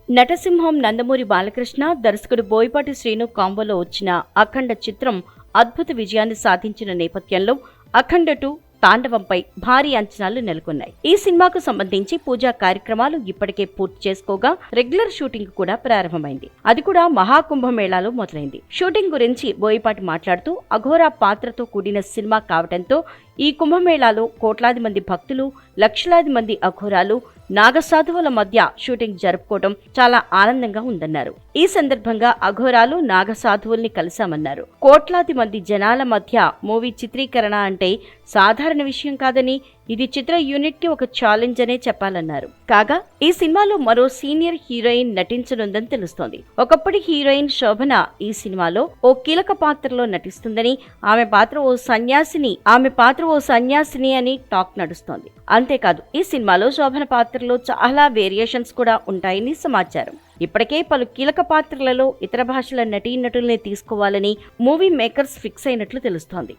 నటసింహం నందమూరి బాలకృష్ణ, దర్శకుడు బోయపాటి శ్రీను కాంబోలో వచ్చిన అఖండ చిత్రం అద్భుత విజయాన్ని సాధించిన నేపథ్యంలో అఖండ 2 తాండవంపై భారీ అంచనాలు నెలకొన్నాయి. ఈ సినిమాకు సంబంధించి పూజా కార్యక్రమాలు ఇప్పటికే పూర్తి చేసుకోగా రెగ్యులర్ షూటింగ్ కూడా ప్రారంభమైంది. అది కూడా మహాకుంభమేళాలో మొదలైంది. షూటింగ్ గురించి బోయపాటి మాట్లాడుతూ అఘోరా పాత్రతో కూడిన సినిమా కావడంతో ఈ కుంభమేళాలో కోట్లాది మంది భక్తులు, లక్షలాది మంది అఘోరాలు, నాగసాధువుల మధ్య షూటింగ్ జరుపుకోవడం చాలా ఆనందంగా ఉందన్నారు. ఈ సందర్భంగా అఘోరాలు, నాగసాధువుల్ని కలిశామన్నారు. కోట్లాది మంది జనాల మధ్య మూవీ చిత్రీకరణ అంటే సాధారణ విషయం కాదని, ఇది చిత్ర యూనిట్ కి ఒక ఛాలెంజ్ అనే చెప్పాలన్నారు. కాగా ఈ సినిమాలో మరో సీనియర్ హీరోయిన్ నటించనుందని తెలుస్తోంది. ఒకప్పటి హీరోయిన్ శోభన ఈ సినిమాలో ఓ కీలక పాత్రలో నటిస్తుందని, ఆమె పాత్ర ఓ సన్యాసిని అని టాక్ నడుస్తోంది. అంతేకాదు ఈ సినిమాలో శోభన పాత్రలో చాలా వేరియేషన్స్ కూడా ఉంటాయని సమాచారం. ఇప్పటికే పలు కీలక పాత్రలలో ఇతర భాషల నటీనటుల్ని తీసుకోవాలని మూవీ మేకర్స్ ఫిక్స్ అయినట్లు తెలుస్తోంది.